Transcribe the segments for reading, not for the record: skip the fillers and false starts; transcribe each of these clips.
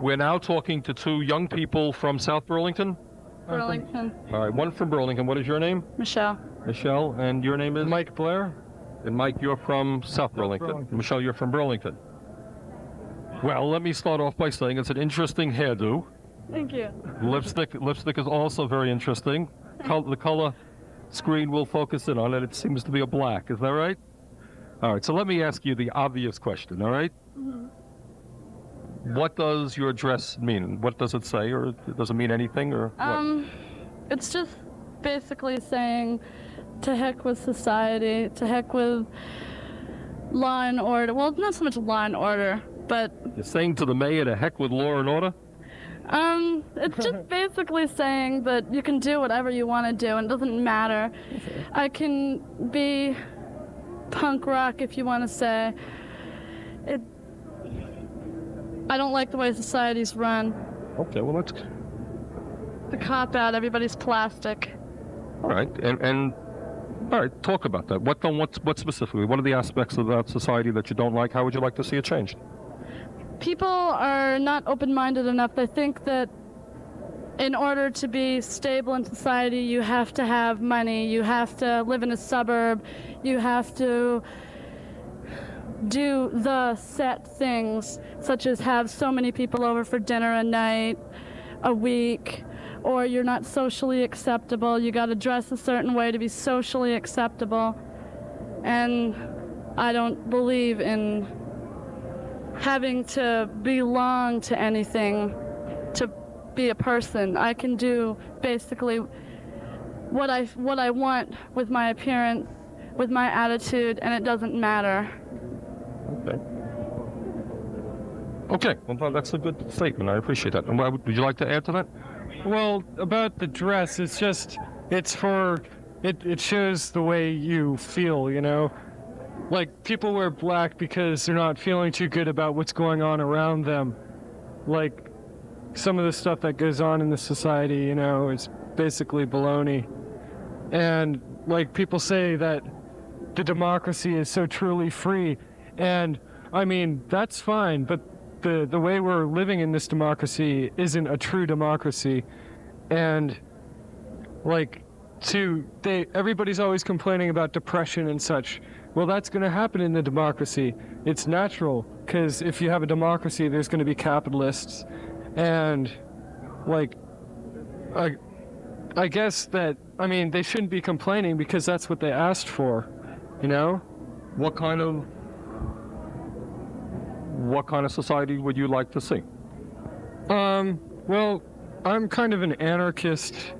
We're now talking to two young people from South Burlington. Burlington. All right, one from Burlington. What is your name? Michelle. Michelle, and your name is? Mike Blair. And Mike, you're from South Burlington. Michelle, you're from Burlington. Well, let me start off by saying it's an interesting hairdo. Thank you. Lipstick is also very interesting. The color screen will focus in on it. It seems to be a black. Is that right? All right, so let me ask you the obvious question, all right? Mm-hmm. What does your dress mean? What does it say, or does it mean anything, or what? It's just basically saying, to heck with society, to heck with law and order. Well, not so much law and order, but... You're saying to the mayor to heck with law and order? It's just basically saying that you can do whatever you want to do, and it doesn't matter. I can be punk rock, if you want to say. I don't like the way society's run. Okay, well, let's... The cop-out, everybody's plastic. All right, and all right, talk about that. What specifically? What are the aspects of that society that you don't like? How would you like to see it changed? People are not open-minded enough. They think that in order to be stable in society, you have to have money, you have to live in a suburb, you have to do the set things, such as have so many people over for dinner a night, a week, or you're not socially acceptable. You got to dress a certain way to be socially acceptable. And I don't believe in having to belong to anything to be a person. I can do basically what I want with my appearance, with my attitude, and it doesn't matter. Okay, well, that's a good statement. I appreciate that. And would you like to add to that? Well, about the dress, it shows the way you feel, you know? Like, people wear black because they're not feeling too good about what's going on around them. Like, some of the stuff that goes on in the society, you know, is basically baloney. And, like, people say that the democracy is so truly free. And, I mean, that's fine, but the way we're living in this democracy isn't a true democracy. And, like, everybody's always complaining about depression and such. Well, that's going to happen in the democracy. It's natural, because if you have a democracy, there's going to be capitalists. And, like, I guess that, I mean, they shouldn't be complaining because that's what they asked for, you know? What kind of society would you like to see? Well, I'm kind of an anarchist,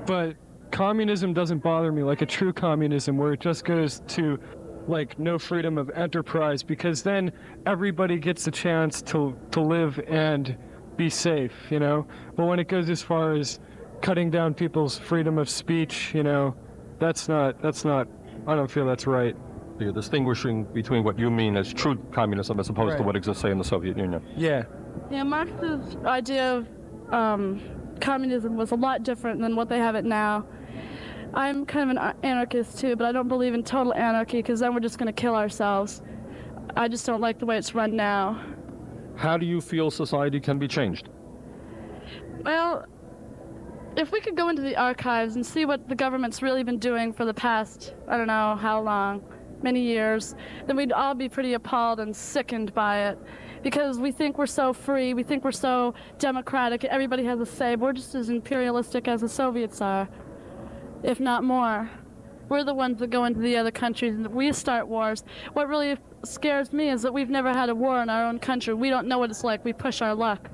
but communism doesn't bother me, like a true communism where it just goes to, like, no freedom of enterprise, because then everybody gets a chance to live and be safe, you know? But when it goes as far as cutting down people's freedom of speech, you know, that's not, I don't feel that's right. You're distinguishing between what you mean as true communism as opposed to what exists, say, in the Soviet Union. Yeah. Yeah, Marx's idea of communism was a lot different than what they have it now. I'm kind of an anarchist too, but I don't believe in total anarchy because then we're just going to kill ourselves. I just don't like the way it's run now. How do you feel society can be changed? Well, if we could go into the archives and see what the government's really been doing for the past, I don't know how long, many years, then we'd all be pretty appalled and sickened by it. Because we think we're so free, we think we're so democratic, everybody has a say. We're just as imperialistic as the Soviets are, if not more. We're the ones that go into the other countries and we start wars. What really scares me is that we've never had a war in our own country. We don't know what it's like. We push our luck.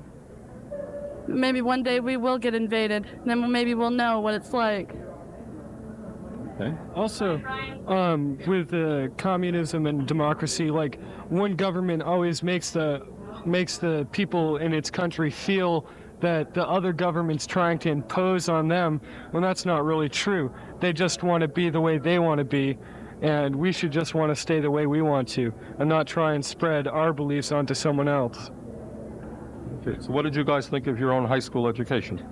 Maybe one day we will get invaded, and then maybe we'll know what it's like. Okay. Also, with communism and democracy, like, one government always makes the people in its country feel that the other government's trying to impose on them, when that's not really true. They just want to be the way they want to be, and we should just want to stay the way we want to, and not try and spread our beliefs onto someone else. Okay, so what did you guys think of your own high school education?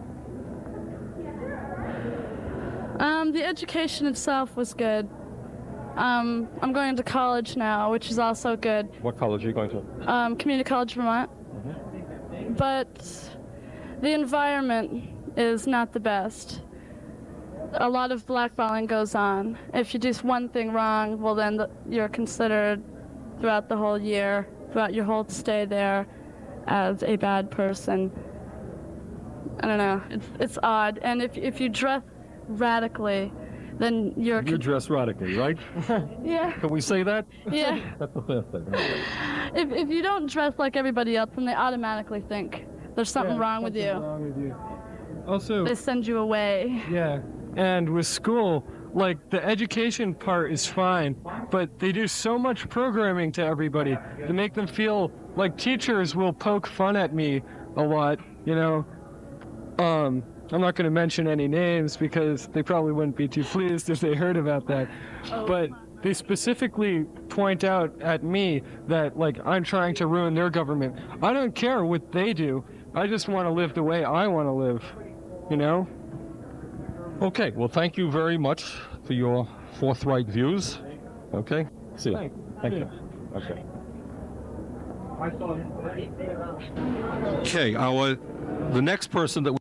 The education itself was good. I'm going to college now, which is also good. What college are you going to? Community College, Vermont. but the environment is not the best. A lot of blackballing goes on. If you do one thing wrong, well then you're considered throughout the whole year, throughout your whole stay there, as a bad person. I don't know. It's odd. And if you dress radically, then you're... You dress radically, right? Yeah. Can we say that? Yeah. That's the first thing. Okay. If you don't dress like everybody else, then they automatically think there's something wrong with you. Wrong with you. Also, They send you away. yeah, and with school, like, the education part is fine, but they do so much programming to everybody to make them feel like teachers will poke fun at me a lot, you know. I'm not going to mention any names because they probably wouldn't be too pleased if they heard about that. But they specifically point out at me that, like, I'm trying to ruin their government. I don't care what they do. I just want to live the way I want to live, you know? Okay, well, thank you very much for your forthright views. Okay? See you. Thank you. Okay. Okay, the next person that